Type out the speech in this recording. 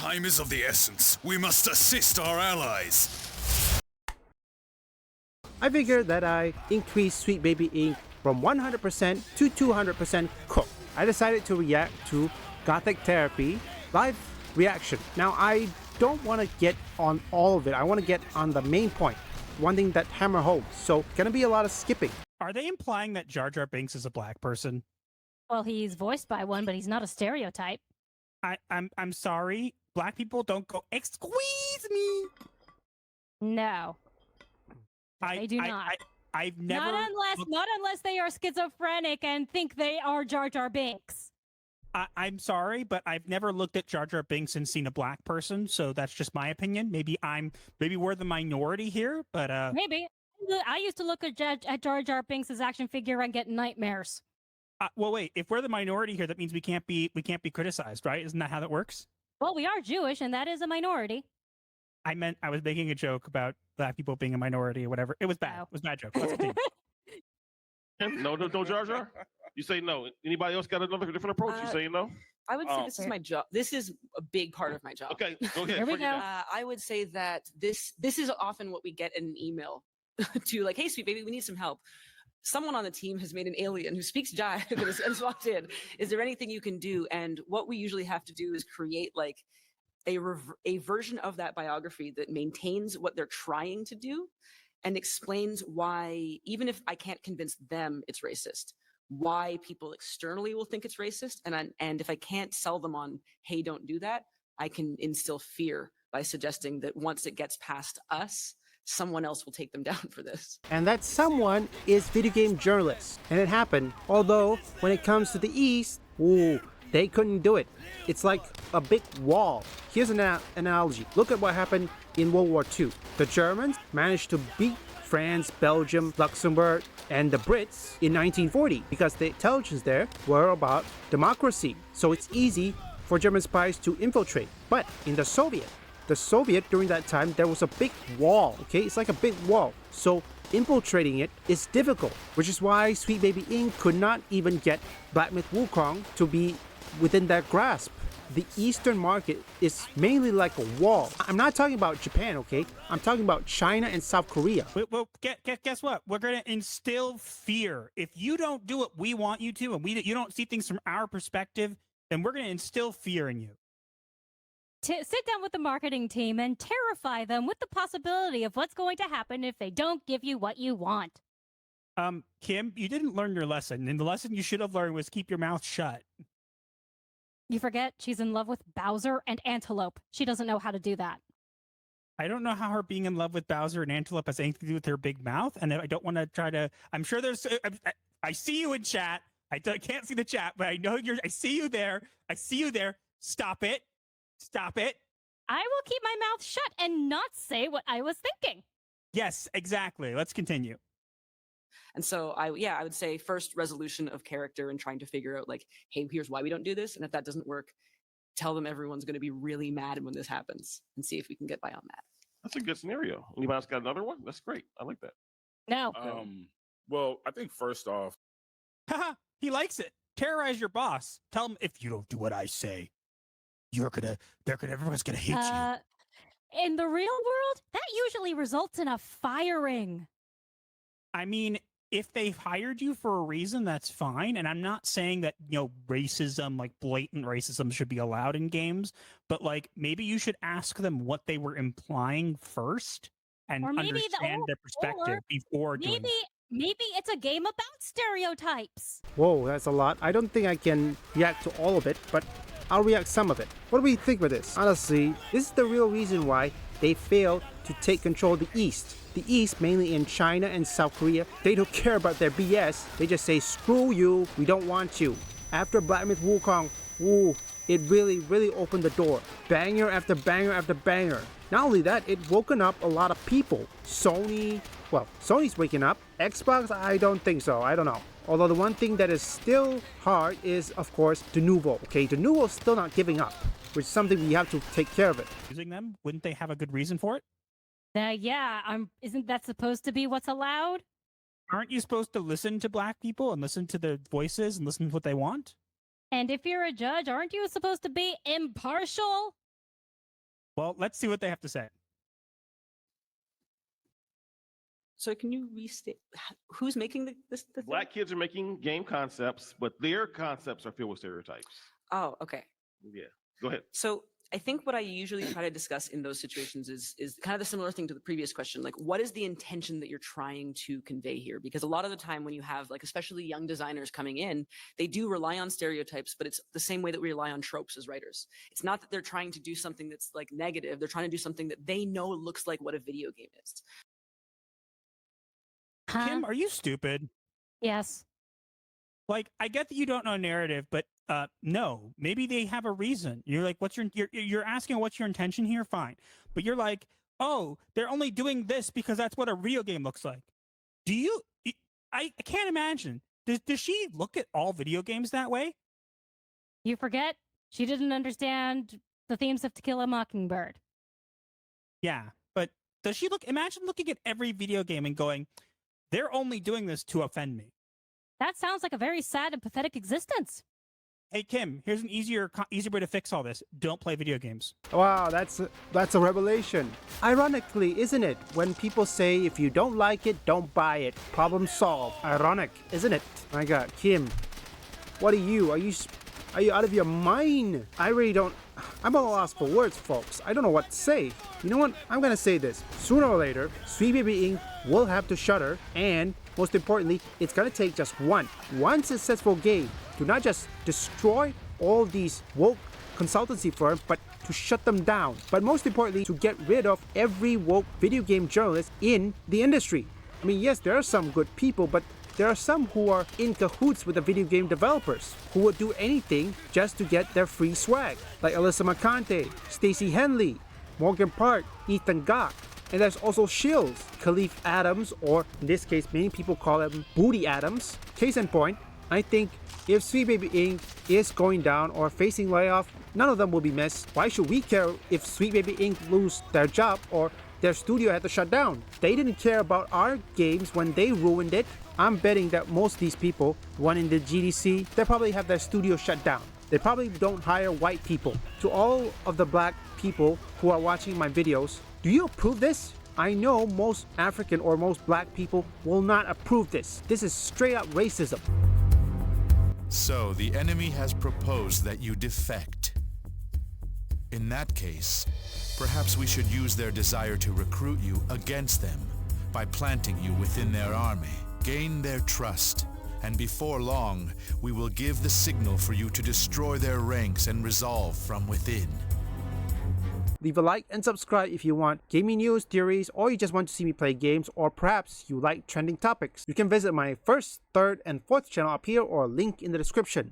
Time is of the essence. We must assist our allies. I figured that I increased Sweet Baby Ink from 100% to 200% cooked. I decided to react to Gothic Therapy live reaction. Now I don't want to get on all of it. I want to get on the main point, one thing that hammer home. So gonna be a lot of skipping. Are they implying that Jar Jar Binks is a black person? Well, he's voiced by one, but he's not a stereotype. I'm sorry. Black people don't go squeeze me. No, they do not. I've never. Not unless they are schizophrenic and think they are Jar Jar Binks. I'm sorry, but I've never looked at Jar Jar Binks and seen a black person, so that's just my opinion. Maybe we're the minority here, but Maybe. I used to look at Jar Jar Binks' action figure and get nightmares. Well, wait. If we're the minority here, that means we can't be criticized, right? Isn't that how that works? Well, we are Jewish, and that is a minority. I was making a joke about black people being a minority or whatever. It was bad. Oh. It was a bad joke. Let's continue. No, Jar Jar. You say no. Anybody else got another different approach? You say no? I would say this is my job. This is a big part of my job. Okay, go ahead. Here we go. I would say that this is often what we get in an email to like, hey, Sweet Baby, we need some help. Someone on the team has made an alien who speaks jive and has walked in. Is there anything you can do? And what we usually have to do is create like a version of that biography that maintains what they're trying to do and explains why, even if I can't convince them it's racist, why people externally will think it's racist. And if I can't sell them on, hey, don't do that, I can instill fear by suggesting that once it gets past us, someone else will take them down for this. And that someone is video game journalists. And it happened. Although, when it comes to the East, ooh, they couldn't do it. It's like a big wall. Here's an analogy. Look at what happened in World War II. The Germans managed to beat France, Belgium, Luxembourg, and the Brits in 1940 because the intelligence there were about democracy. So it's easy for German spies to infiltrate. But in the Soviet during that time, there was a big wall, okay? It's like a big wall. So infiltrating it is difficult, which is why Sweet Baby Ink could not even get Black Myth Wukong to be within their grasp. The Eastern market is mainly like a wall. I'm not talking about Japan, okay? I'm talking about China and South Korea. Well, guess what? We're going to instill fear. If you don't do what we want you to, and you don't see things from our perspective, then we're going to instill fear in you. Sit down with the marketing team and terrify them with the possibility of what's going to happen if they don't give you what you want. Kim, you didn't learn your lesson, and the lesson you should have learned was keep your mouth shut. You forget she's in love with Bowser and Antelope. She doesn't know how to do that. I don't know how her being in love with Bowser and Antelope has anything to do with her big mouth, and I don't want to try to. I'm sure there's. I see you in chat. I can't see the chat, but I know you're. I see you there. I see you there. Stop it. Stop it. I will keep my mouth shut and not say what I was thinking. Yes, exactly. Let's continue. And so I would say first resolution of character and trying to figure out like, hey, here's why we don't do this. And if that doesn't work, tell them everyone's going to be really mad when this happens and see if we can get by on that. That's a good scenario. Anybody else got another one? That's great. I like that. No. Well, I think first off, Haha, he likes it. Terrorize your boss. Tell him if you don't do what I say, everyone's gonna hate you. In the real world, that usually results in a firing. I mean, if they've hired you for a reason, that's fine. And I'm not saying that, racism, like blatant racism should be allowed in games, but like maybe you should ask them what they were implying first and understand their perspective before doing that. Maybe it's a game about stereotypes. Whoa, that's a lot. I don't think I can react to all of it, but I'll react some of it. What do we think of this? Honestly, this is the real reason why they failed to take control of the East. The East, mainly in China and South Korea, they don't care about their BS. They just say, screw you, we don't want you. After Black Myth Wukong, it really opened the door. Banger after banger after banger. Not only that, it woken up a lot of people. Sony's waking up. Xbox, I don't think so. I don't know. Although the one thing that is still hard is, of course, the Nouveau. Okay, the Nouveau is still not giving up, which is something we have to take care of it. Using them, wouldn't they have a good reason for it? Isn't that supposed to be what's allowed? Aren't you supposed to listen to black people and listen to their voices and listen to what they want? And if you're a judge, aren't you supposed to be impartial? Well, let's see what they have to say. So can you restate who's making this? The thing? Black kids are making game concepts, but their concepts are filled with stereotypes. Oh, okay. Yeah. Go ahead. So I think what I usually try to discuss in those situations is kind of the similar thing to the previous question. Like, what is the intention that you're trying to convey here? Because a lot of the time when you have, like, especially young designers coming in, they do rely on stereotypes, but it's the same way that we rely on tropes as writers. It's not that they're trying to do something that's like negative. They're trying to do something that they know looks like what a video game is. Kim, are you stupid? Yes. Like, I get that you don't know narrative, but no, maybe they have a reason. You're like, you're asking what's your intention here? Fine. But you're like, oh, they're only doing this because that's what a real game looks like. Do you, I can't imagine. Does she look at all video games that way? You forget she didn't understand the themes of To Kill a Mockingbird. Yeah, but does she imagine looking at every video game and going, they're only doing this to offend me. That sounds like a very sad and pathetic existence. Hey, Kim, here's an easier way to fix all this. Don't play video games. Wow, that's a revelation. Ironically, isn't it? When people say if you don't like it, don't buy it. Problem solved. Ironic, isn't it? My God, Kim, what are you? Are you out of your mind? I really don't. I'm at a loss for words, folks. I don't know what to say. You know what? I'm gonna say this. Sooner or later, Sweet Baby Inc. will have to shutter, and most importantly, it's gonna take just one successful game to not just destroy all these woke consultancy firms, but to shut them down. But most importantly, to get rid of every woke video game journalist in the industry. I mean, yes, there are some good people, but there are some who are in cahoots with the video game developers who would do anything just to get their free swag, like Alyssa McConte, Stacey Henley, Morgan Park, Ethan Gach, and there's also Shills, Khalif Adams, or in this case, many people call him Booty Adams. Case in point, I think if Sweet Baby Inc. is going down or facing layoff, none of them will be missed. Why should we care if Sweet Baby Inc. lose their job or their studio had to shut down? They didn't care about our games when they ruined it. I'm betting that most of these people, one in the GDC, they probably have their studio shut down. They probably don't hire white people. To all of the black people who are watching my videos, do you approve this? I know most African or most black people will not approve this. This is straight up racism. So the enemy has proposed that you defect. In that case, perhaps we should use their desire to recruit you against them by planting you within their army. Gain their trust, and before long, we will give the signal for you to destroy their ranks and resolve from within. Leave a like and subscribe if you want gaming news, theories, or you just want to see me play games, or perhaps you like trending topics. You can visit my first, third, and fourth channel up here or link in the description.